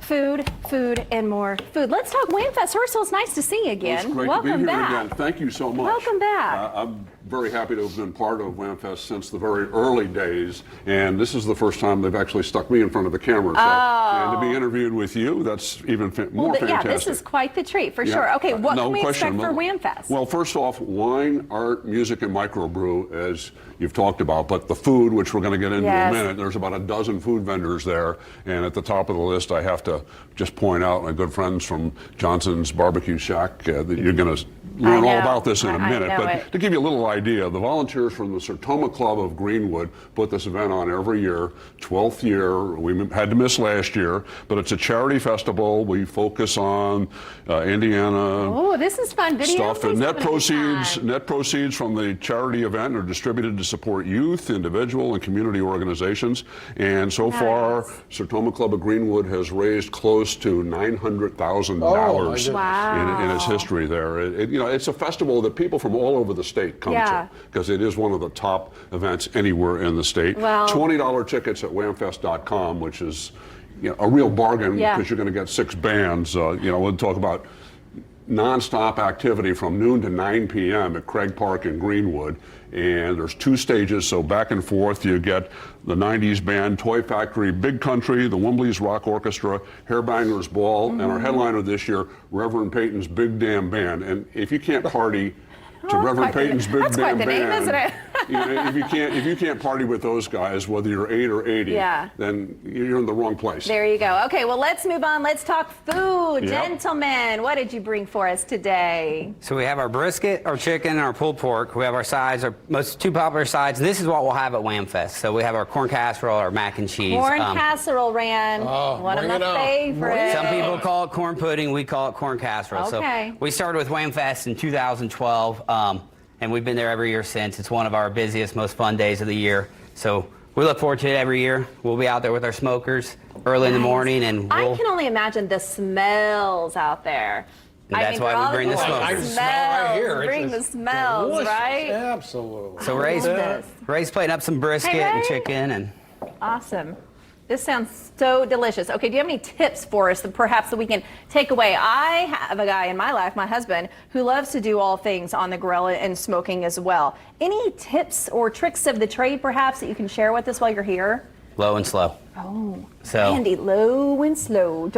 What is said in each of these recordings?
Food, food, and more food. Let's talk Wamm Fest. Ursula, it's nice to see you again. It's great Welcome to be here back. again. Thank you so much. Welcome back. I'm very happy to have been part of Wamm Fest since the very early days, and this is the first time they've actually stuck me in front of the camera. So, and to be interviewed with you, that's even more fantastic. Yeah, this is quite the treat for sure. Okay, what no can we question. expect for Wamm Fest? Well, first off, wine, art, music, and microbrew, as you've talked about, but the food, which we're going to get into in a minute, there's about a dozen food vendors there, and at the top of the list, I have to just point out my good friends from Johnson's Barbecue Shack that you're going to learn all about this in a minute. But to give you a little idea, the volunteers from the Sertoma Club of Greenwood put this event on every year, 12th year. We had to miss last year, but it's a charity festival. We focus on Indiana. Oh, this is fun. Video stuff. And net proceeds from the charity event are distributed to support youth, individual, and community organizations. And so far, Sertoma Club of Greenwood has raised close to $900,000 in its history there. It's a festival that people from all over the state come to because it is one of the top events anywhere in the state. Well, $20 tickets at wammfest.com, which is a real bargain because you're going to get 6 bands. We'll talk about nonstop activity from noon to 9 p.m. at Craig Park in Greenwood. And there's 2 stages, so back and forth you get the 90s band, Toy Factory, Big Country, the Wimbledon's Rock Orchestra, Hairbangers Ball, and our headliner this year, Reverend Peyton's Big Damn Band. And if you can't party to Reverend Peyton's Big Damn Band, name, isn't it? if you can't party with those guys, whether you're 8 or 80, then you're in the wrong place. There you go. Okay, well, let's move on. Let's talk food. Gentlemen, what did you bring for us today? So we have our brisket, our chicken, and our pulled pork. We have our sides, our most 2 popular sides. This is what we'll have at Wamm Fest. So we have our corn casserole, our mac and cheese. Corn casserole, Rand. One of my favorites. Some people call it corn pudding. We call it corn casserole. Okay. So we started with Wamm Fest in 2012. And we've been there every year since. It's one of our busiest, most fun days of the year. So we look forward to it every year. We'll be out there with our smokers early in the morning. And I can only imagine the smells out there. That's why we bring the smokers. I smell right here. Bring the smells, delicious. Right? Absolutely. So Ray's plating up some brisket and chicken. And awesome. This sounds so delicious. Okay, do you have any tips for us that perhaps that we can take away? I have a guy in my life, my husband, who loves to do all things on the grill and smoking as well. Any tips or tricks of the trade perhaps that you can share with us while you're here? Low and slow. Oh, Andy, low and slow.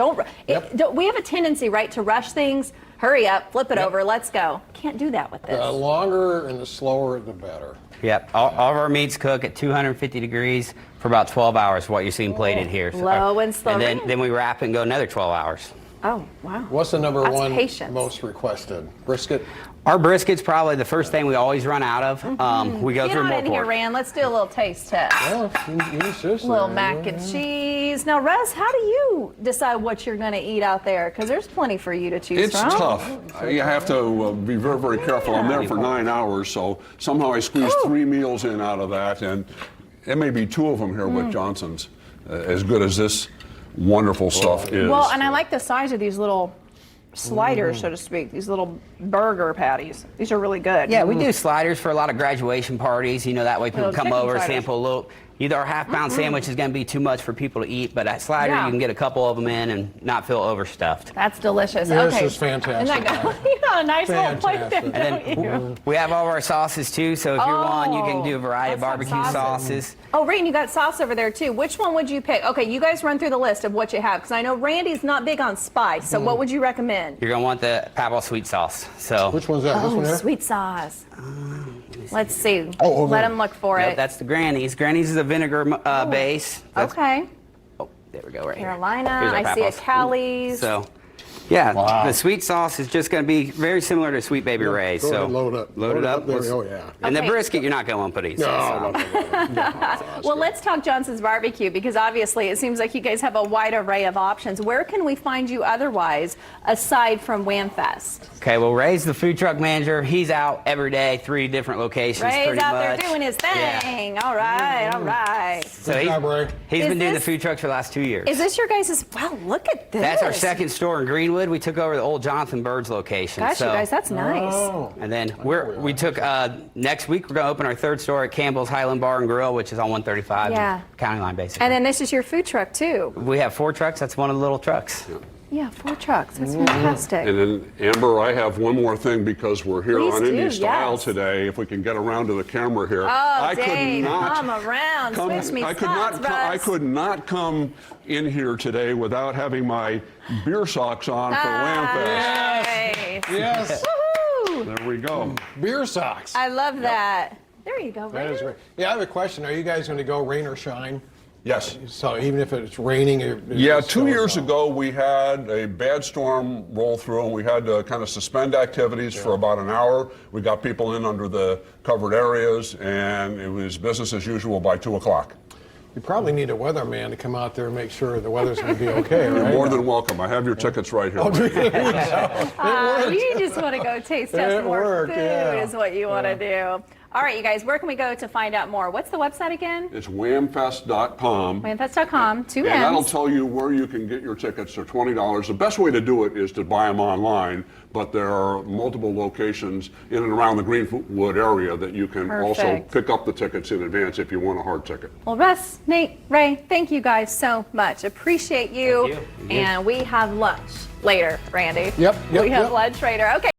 We have a tendency, right, to rush things. Hurry up, flip it over, let's go. Can't do that with this. The longer and the slower, the better. Yep, all of our meats cook at 250 degrees for about 12 hours, what you're seeing plated here. So low and slow. And then we wrap it and go another 12 hours. Oh, wow. What's the number one patience. most requested? Brisket? Our brisket's probably the first thing we always run out of. We go through more pork. Here, Rand. Let's do a little taste test. Well, little mac and cheese. Now, Russ, how do you decide what you're going to eat out there? Because there's plenty for you to choose from. It's tough. You have to be very, very careful. I'm there for 9 hours, so somehow I squeeze 3 meals in out of that, and it may be 2 of them here with Johnson's, as good as this wonderful stuff is. Well, and I like the size of these little sliders, so to speak, these little burger patties. These are really good. Yeah, we do sliders for a lot of graduation parties. That way people come over, sample a little. Either our half-pound sandwich is going to be too much for people to eat, but at slider you can get a couple of them in and not feel overstuffed. That's delicious. This is fantastic. You got a nice little plate there, and then we have all of our sauces too, so if you're one, you can do a variety of barbecue sauces. Oh, Rand, you got sauce over there too. Which one would you pick? Okay, you guys run through the list of what you have, because I know Randy's not big on spice, so what would you recommend? You're going to want the Pablo sweet sauce. So which one's that? This one here? Sweet sauce. Let's see. Let him look for it. That's the Granny's. Granny's is a vinegar base. Okay. Oh, there we go, right Carolina. here. I see a Cali's. So, yeah, the sweet sauce is just going to be very similar to Sweet Baby Ray's. So load it up. There. Oh, yeah. And the brisket, you're not going to want to put these. No. Well, let's talk Johnson's Barbecue, because obviously it seems like you guys have a wide array of options. Where can we find you otherwise, aside from Wamm Fest? Okay, well, Ray's the food truck manager. He's out every day, 3 different locations. Ray's out there doing his thing. Yeah. All right. So he's been doing the food trucks for the last 2 years. Is this your guys'? Wow, look at this. That's our second store in Greenwood. Hollywood. We took over the old Jonathan Bird's location. Gosh, so, you guys, that's nice. Oh. And then we took next week we're going to open our third store at Campbell's Highland Bar and Grill, which is on 135 Yeah. County Line, basically. And then this is your food truck too. We have 4 trucks. That's one of the little trucks. Yeah, 4 trucks. That's fantastic. And then, Amber, I have one more thing because we're here Please on do, Indy Style yes. today. If we can get around to the camera here. Oh, Dave, come around. Switch me I spots, could not come in here today without having my beer socks on for Wamm Fest. Nice. Yes. Woohoo! There we go. Beer socks. I love that. There you go. That is great. Yeah, I have a question. Are you guys going to go rain or shine? Yes. So even if it's raining, Yeah, 2 years ago we had a bad storm roll through and we had to kind of suspend activities for about an hour. We got people in under the covered areas and it was business as usual by 2 o'clock. You probably need a weatherman to come out there and make sure the weather's going to be okay, right? More than welcome. I have your tickets right here. You just want to go taste test more food is what you want to do. All right, you guys, where can we go to find out more? What's the website again? It's wammfest.com. Wammfest.com, 2 And that'll M's. tell you where you can get your tickets. They're $20. The best way to do it is to buy them online, but there are multiple locations in and around the Greenwood area that you can also Perfect. pick up the tickets in advance if you want a hard ticket. Well, Russ, Nate, Ray, thank you guys so much. Appreciate you. Thank you. And we have lunch later, Randy. Yep, We have yep. lunch later. Okay.